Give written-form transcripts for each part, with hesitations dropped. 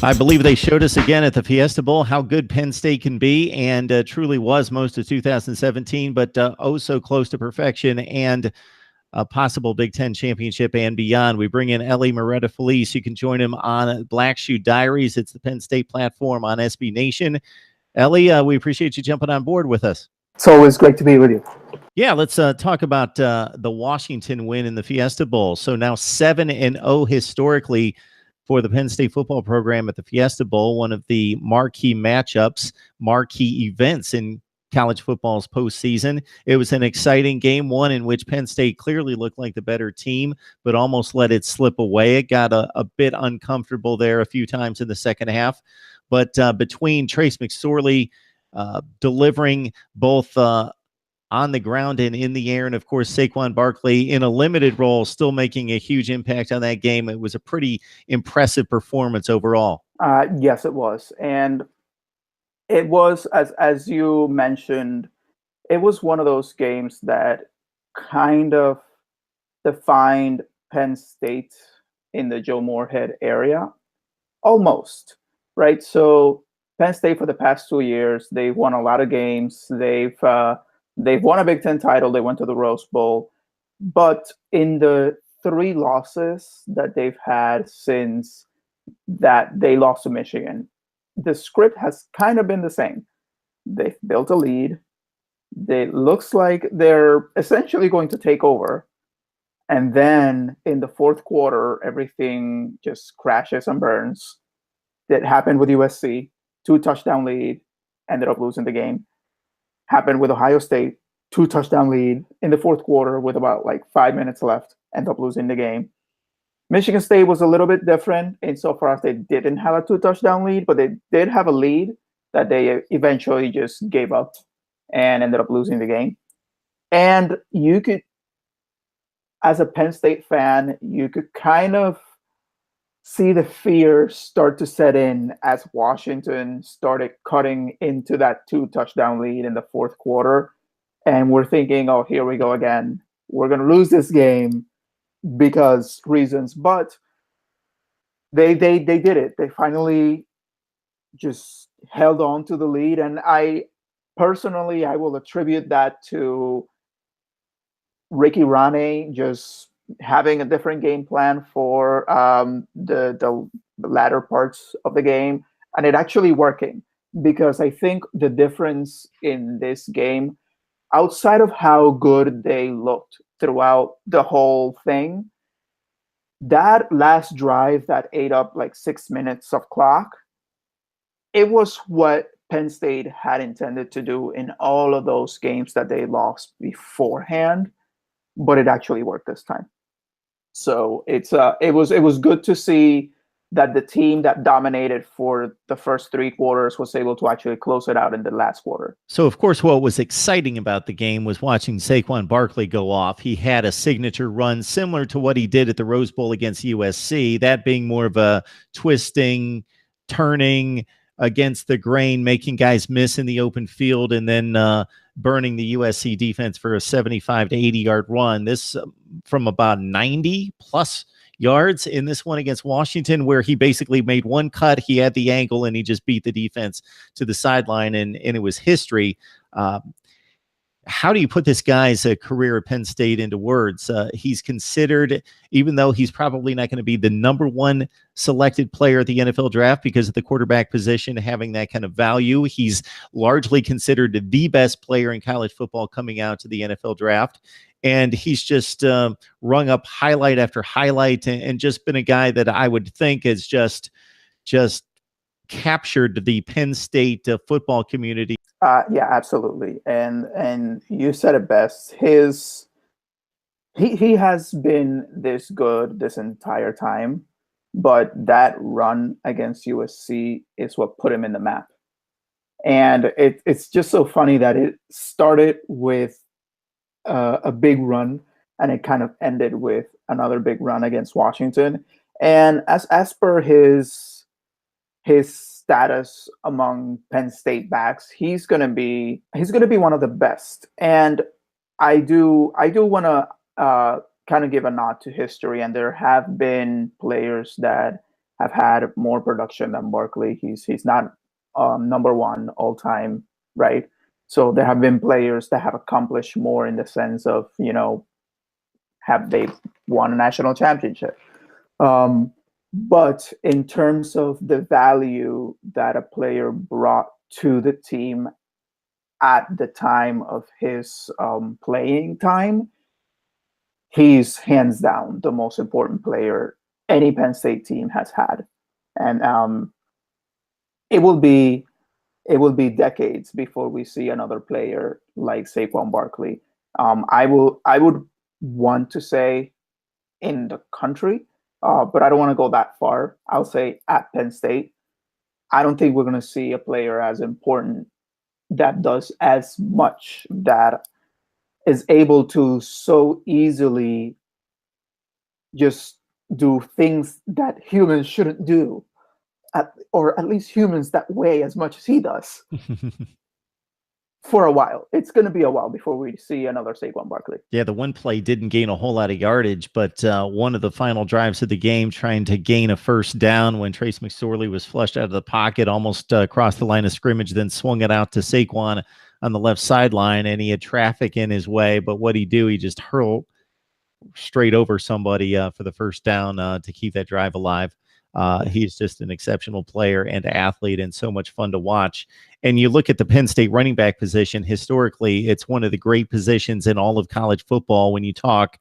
I believe they showed us again at the Fiesta Bowl how good Penn State can be, and truly was most of 2017, but oh so close to perfection and a possible Big Ten championship and beyond. We bring in Ellie Moretta Felice. You can join him on Black Shoe Diaries. It's the Penn State platform on SB Nation. Ellie, we appreciate you jumping on board with us. It's always great to be with you. Yeah, let's talk about the Washington win in the Fiesta Bowl. So now 7-0 historically for the Penn State football program at the Fiesta Bowl, one of the marquee matchups, marquee events in college football's postseason. It was an exciting game, one in which Penn State clearly looked like the better team, but almost let it slip away. It got a bit uncomfortable there a few times in the second half. But between Trace McSorley delivering both on the ground and in the air, and of course Saquon Barkley in a limited role, still making a huge impact on that game, it was a pretty impressive performance overall. Yes, it was, and it was as you mentioned, it was one of those games that kind of defined Penn State in the Joe Moorhead area, almost, right? So Penn State for the past 2 years, they've won a lot of games. They've won a Big Ten title. They went to the Rose Bowl. But in the 3 losses that they've had since that they lost to Michigan, the script has kind of been the same. They've built a lead. It looks like they're essentially going to take over. And then in the fourth quarter, everything just crashes and burns. That happened with USC, 2-touchdown lead, ended up losing the game. Happened with Ohio State, 2-touchdown lead in the fourth quarter with about 5 minutes left, end up losing the game. Michigan State was a little bit different insofar as they didn't have a 2-touchdown lead, but they did have a lead that they eventually just gave up and ended up losing the game. And you could, as a Penn State fan, you could kind of see the fear start to set in as Washington started cutting into that 2-touchdown lead in the fourth quarter. And we're thinking, oh, here we go again. We're going to lose this game because reasons. But they did it. They finally just held on to the lead. And I will attribute that to Ricky Rane just having a different game plan for the latter parts of the game, and it actually working, because I think the difference in this game, outside of how good they looked throughout the whole thing, that last drive that ate up 6 minutes of clock, it was what Penn State had intended to do in all of those games that they lost beforehand, but it actually worked this time. So it was good to see that the team that dominated for the first 3 quarters was able to actually close it out in the last quarter. So, of course, what was exciting about the game was watching Saquon Barkley go off. He had a signature run similar to what he did at the Rose Bowl against USC, that being more of a twisting, turning against the grain, making guys miss in the open field, and then burning the USC defense for a 75 to 80-yard run. This from about 90-plus yards in this one against Washington, where he basically made one cut, he had the angle, and he just beat the defense to the sideline, and it was history. How do you put this guy's career at Penn State into words? He's considered, even though he's probably not going to be the number 1 selected player at the NFL draft because of the quarterback position having that kind of value, he's largely considered the best player in college football coming out to the NFL draft. And he's just rung up highlight after highlight, and just been a guy that I would think has just captured the Penn State football community. Yeah, absolutely. And you said it best. He has been this good this entire time, but that run against USC is what put him in the map. And it's just so funny that it started with a big run, and it kind of ended with another big run against Washington. And as per his status among Penn State backs, he's gonna be one of the best. And I do want to kind of give a nod to history, and there have been players that have had more production than Barkley. He's not number one all time, right? So there have been players that have accomplished more in the sense of, have they won a national championship? But in terms of the value that a player brought to the team at the time of his playing time, he's hands down the most important player any Penn State team has had, and it will be decades before we see another player like Saquon Barkley. I would want to say in the country, but I don't want to go that far. I'll say at Penn State, I don't think we're going to see a player as important that does as much, that is able to so easily just do things that humans shouldn't do, or at least humans that weigh as much as he does. For a while. It's going to be a while before we see another Saquon Barkley. Yeah, the one play didn't gain a whole lot of yardage, but one of the final drives of the game, trying to gain a first down when Trace McSorley was flushed out of the pocket, almost crossed the line of scrimmage, then swung it out to Saquon on the left sideline, and he had traffic in his way. But what he do? He just hurled straight over somebody for the first down to keep that drive alive. He's just an exceptional player and athlete, and so much fun to watch. And you look at the Penn State running back position, historically, it's one of the great positions in all of college football. When you talk,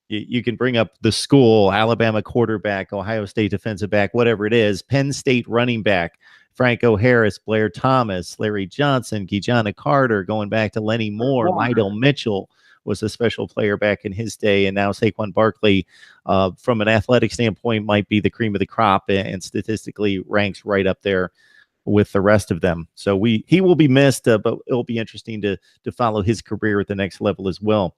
you can bring up the school, Alabama quarterback, Ohio State defensive back, whatever it is, Penn State running back, Franco Harris, Blair Thomas, Larry Johnson, Gijana Carter, going back to Lenny Moore, Lydell Mitchell was a special player back in his day, and now Saquon Barkley, from an athletic standpoint, might be the cream of the crop, and statistically ranks right up there with the rest of them. So he will be missed, but it'll be interesting to follow his career at the next level as well.